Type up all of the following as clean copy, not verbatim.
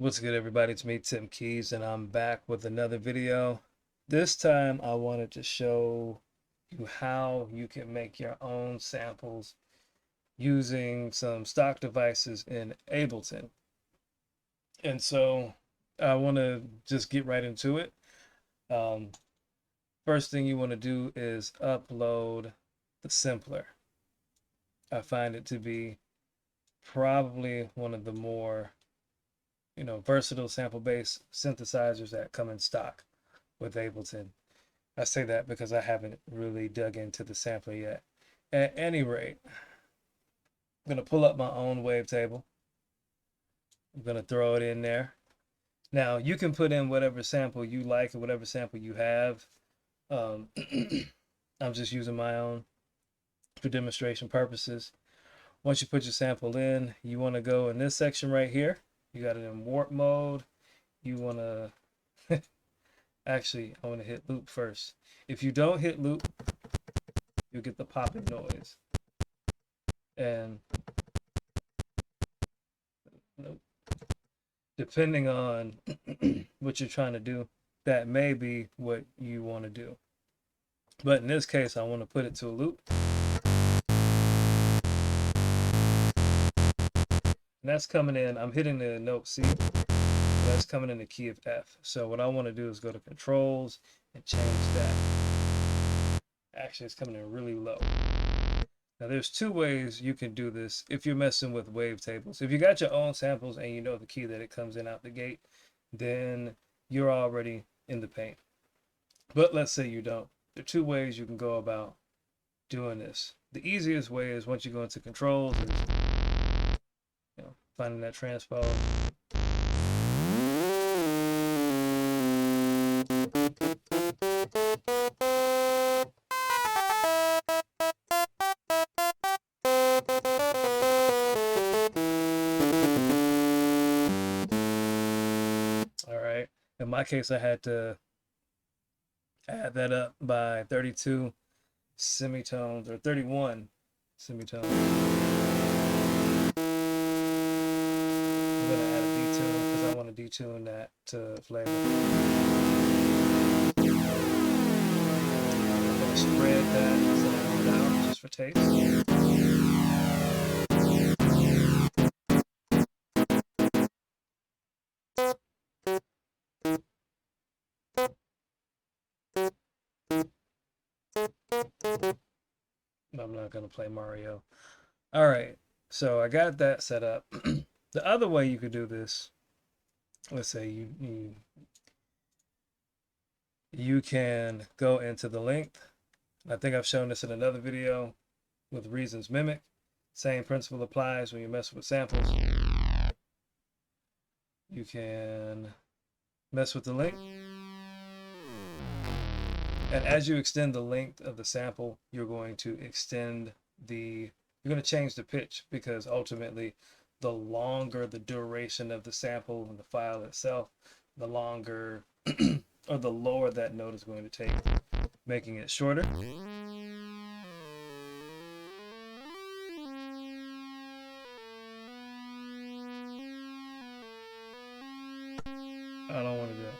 What's good, everybody? It's me, Tim Keys, and I'm back with another video. This time I wanted to show you how you can make your own samples using some stock devices in Ableton. And so I want to just get right into it. Um, First thing you want to do is upload the sampler. I find it to be probably one of the more versatile sample-based synthesizers that come in stock with Ableton. I say that because I haven't really dug into the sampler yet. At any rate, I'm going to pull up my own wavetable. I'm going to throw it in there. Now, you can put in whatever sample you like or whatever sample you have. I'm just using my own for demonstration purposes. Once you put your sample in, you want to go in this section right here. You got it in warp mode. You want to actually, I want to hit loop first. If you don't hit loop, you get the popping noise. And depending on what you're trying to do, that may be what you want to do. But in this case, I want to put it to a loop. And that's coming in, I'm hitting the note C. That's coming in the key of F. So what I want to do is go to controls and change that. Actually, it's coming in really low. Now there's two ways you can do this if you're messing with wavetables. If you got your own samples and you know the key that it comes in out the gate, then you're already in the paint. But let's say you don't. There are two ways you can go about doing this. The easiest way is once you go into controls, is, finding that transpose. All right. In my case, I had to add that up by 32 semitones or 31 semitones. I'm going to add a detune because I want to detune that to flavor. I'm going to spread that down just for taste. I'm not going to play Mario. All right, so I got that set up. The other way you could do this, let's say you can go into the length. I think I've shown this in another video with Reasons Mimic. Same principle applies when you mess with samples. You can mess with the length. And as you extend the length of the sample, you're going to change the pitch, because ultimately the longer the duration of the sample and the file itself, the longer or the lower that note is going to take, making it shorter. I don't want to do that.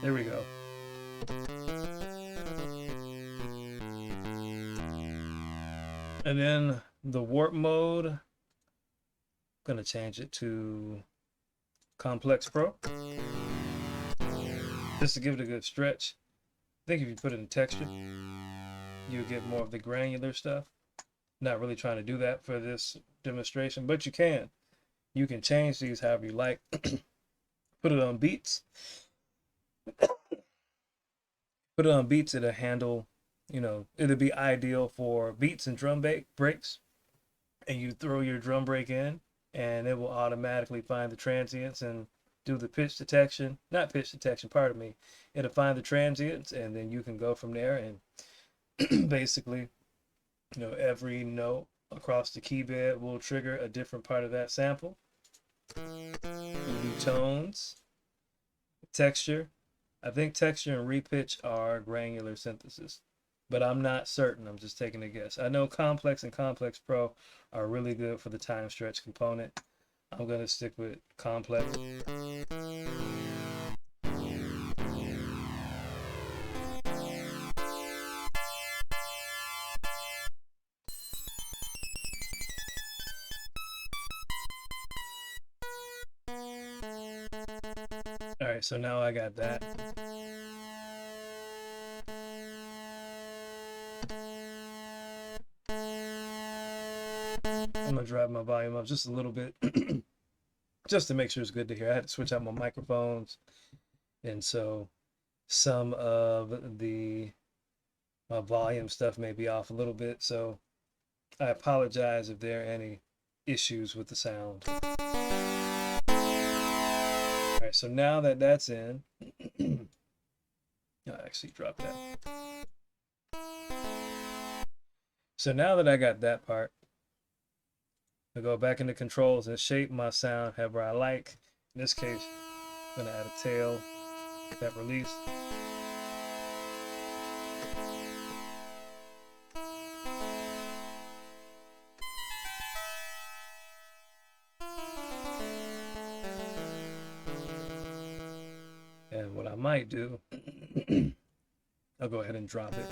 There we go. And then the warp mode, I'm going to change it to Complex Pro. Just to give it a good stretch. I think if you put it in texture, you get more of the granular stuff. Not really trying to do that for this demonstration, but you can. You can change these however you like. Put it on beats. Put it on beats, it'll handle, it'll be ideal for beats and drum breaks. And you throw your drum break in, and it will automatically find the transients and do the pitch detection. Not pitch detection, pardon me. It'll find the transients, and then you can go from there and basically, every note across the key bed will trigger a different part of that sample. New tones, texture. I think texture and repitch are granular synthesis. but I'm not certain. I'm just taking a guess. I know Complex and Complex Pro are really good for the time stretch component. I'm gonna stick with Complex. All right, so now I got that. I'm gonna drive my volume up just a little bit just to make sure it's good to hear. I had to switch out my microphones, and so some of my volume stuff may be off a little bit, so I apologize if there are any issues with the sound. All right, so now that that's in, I actually dropped that. So now that I got that part, I go back into controls and shape my sound however I like. In this case, I'm gonna add a tail, that release. And what I might do, I'll go ahead and drop it.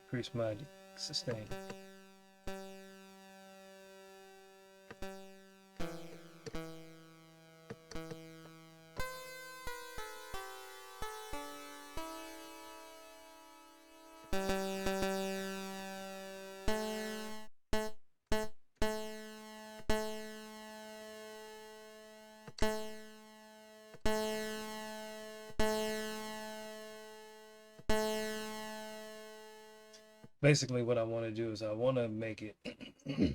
Increase my sustain. Basically what I want to do is I want to make it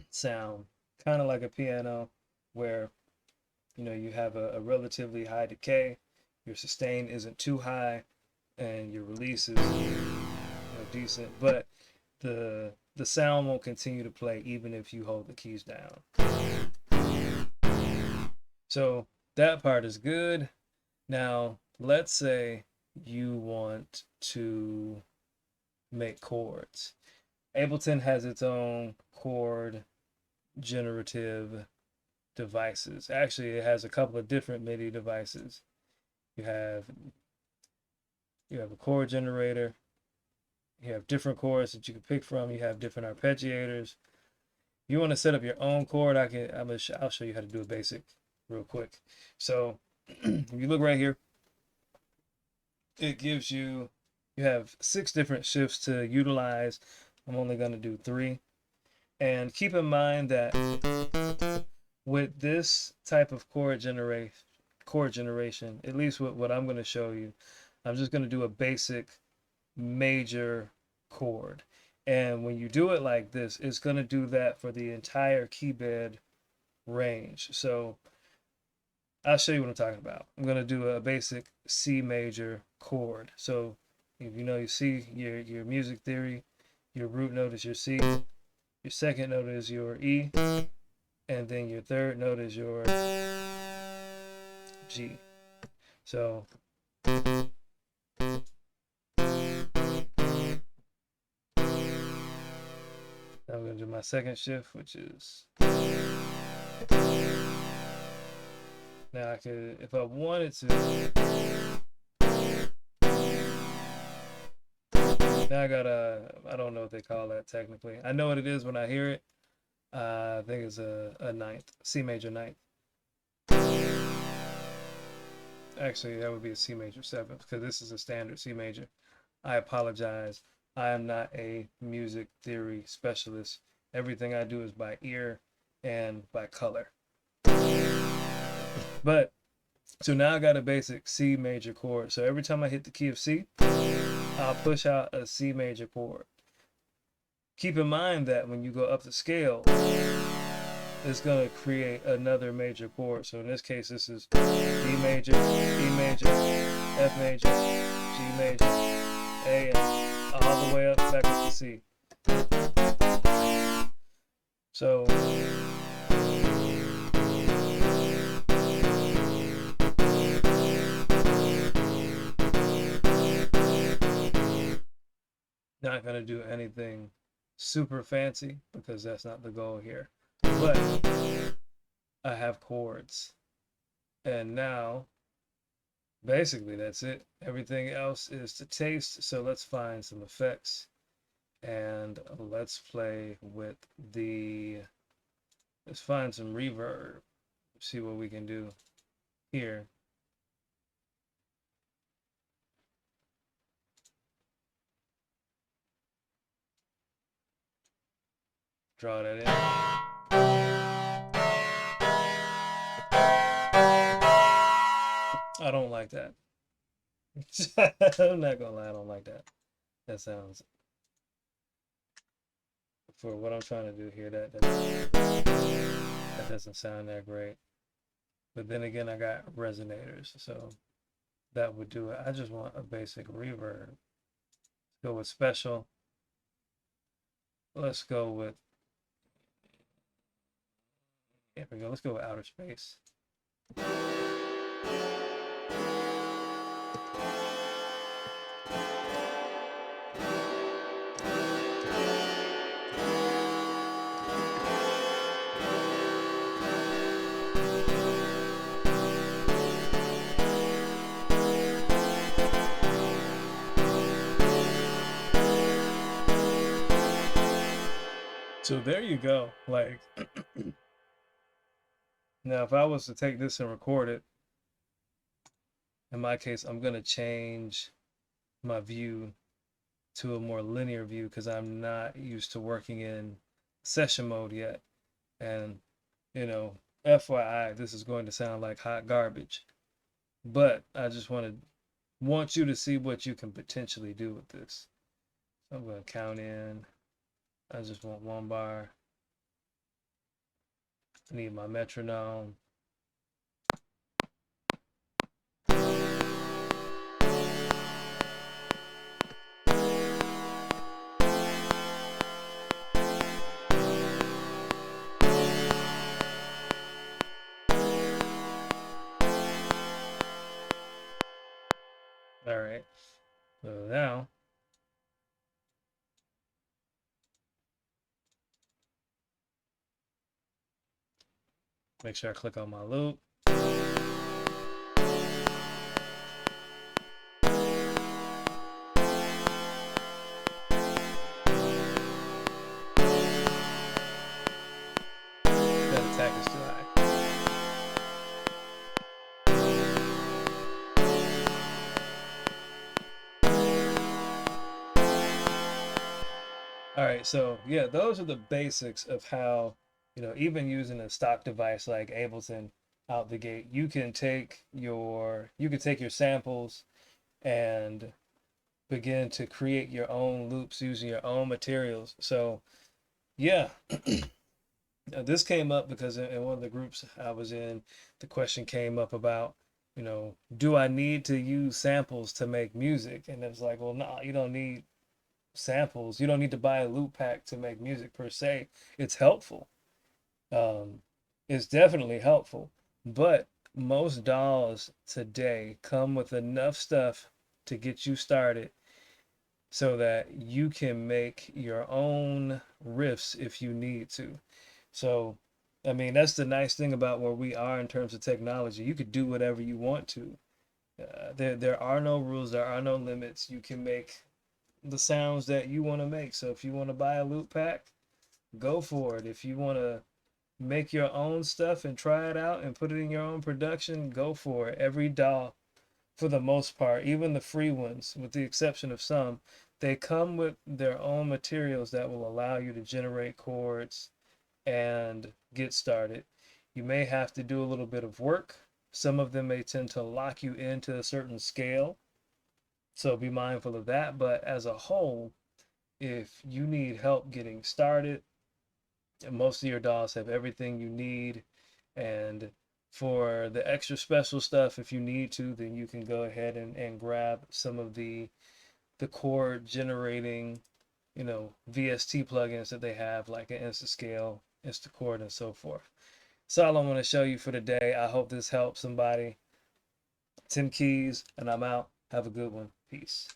sound kind of like a piano, where you have a relatively high decay, your sustain isn't too high, and your release is decent, but the sound won't continue to play even if you hold the keys down. So that part is good. Now let's say you want to make chords. Ableton has its own chord generative devices. Actually, it has a couple of different MIDI devices. You have a chord generator. You have different chords that you can pick from. You have different arpeggiators. If you want to set up your own chord, I'll show you how to do a basic real quick. So if you look right here, it gives you have 6 different shifts to utilize. I'm only going to do 3. And keep in mind that with this type of chord generation, at least what I'm going to show you, I'm just going to do a basic major chord. And when you do it like this, it's going to do that for the entire key bed range. So I'll show you what I'm talking about. I'm going to do a basic C major chord. So if you see your music theory, your root note is your C, your second note is your E, and then your third note is your G. So I'm going to do my second shift, which is, now I could, if I wanted to, now I got I don't know what they call that technically. I know what it is when I hear it. I think it's a ninth, C major ninth. Actually, that would be a C major 7th, because this is a standard C major. I apologize. I am not a music theory specialist. Everything I do is by ear and by color. But so now I got a basic C major chord. So every time I hit the key of C, I'll push out a C major chord. Keep in mind that when you go up the scale, it's going to create another major chord. So in this case, this is D major, E major, F major, G major, A, and all the way up back up to C. So not going to do anything super fancy because that's not the goal here. But I have chords. And now, basically, that's it. Everything else is to taste. So let's find some effects and let's play with let's find some reverb. See what we can do here. Draw that in. I don't like that. I'm not gonna lie, I don't like that. That sounds, for what I'm trying to do here, that doesn't sound that great. But then again, I got resonators, so that would do it. I just want a basic reverb. Let's go with special. Let's go with, here we go. Let's go with outer space. So there you go. Like, now if I was to take this and record it, in my case, I'm gonna change my view to a more linear view because I'm not used to working in session mode yet. And, you know, FYI, this is going to sound like hot garbage, but I just want you to see what you can potentially do with this. So I'm going to count in. I just want 1 bar. I need my metronome. All right. So now, make sure I click on my loop. That attack is too high. All right, so yeah, those are the basics of how, you know, even using a stock device like Ableton out the gate, you can take your samples and begin to create your own loops using your own materials. So yeah, this came up because in one of the groups I was in, the question came up about, you know, do I need to use samples to make music? And it was like, well, no, you don't need samples. You don't need to buy a loop pack to make music per se. It's helpful. It's definitely helpful. But most DAWs today come with enough stuff to get you started so that you can make your own riffs if you need to. So, I mean, that's the nice thing about where we are in terms of technology. You could do whatever you want to. There are no rules, there are no limits. You can make the sounds that you want to make. So if you want to buy a loop pack, go for it. If you want to make your own stuff and try it out and put it in your own production, go for it. Every DAW, for the most part, even the free ones, with the exception of some, they come with their own materials that will allow you to generate chords and get started. You may have to do a little bit of work. Some of them may tend to lock you into a certain scale, so be mindful of that. But as a whole, if you need help getting started, most of your DAWs have everything you need. And for the extra special stuff, if you need to, then you can go ahead and grab some of the chord generating, you know, VST plugins that they have, like an InstaScale, InstaChord, and so forth. That's all I want to show you for today. I hope this helps somebody. Tim Keys, and I'm out. Have a good one. Peace.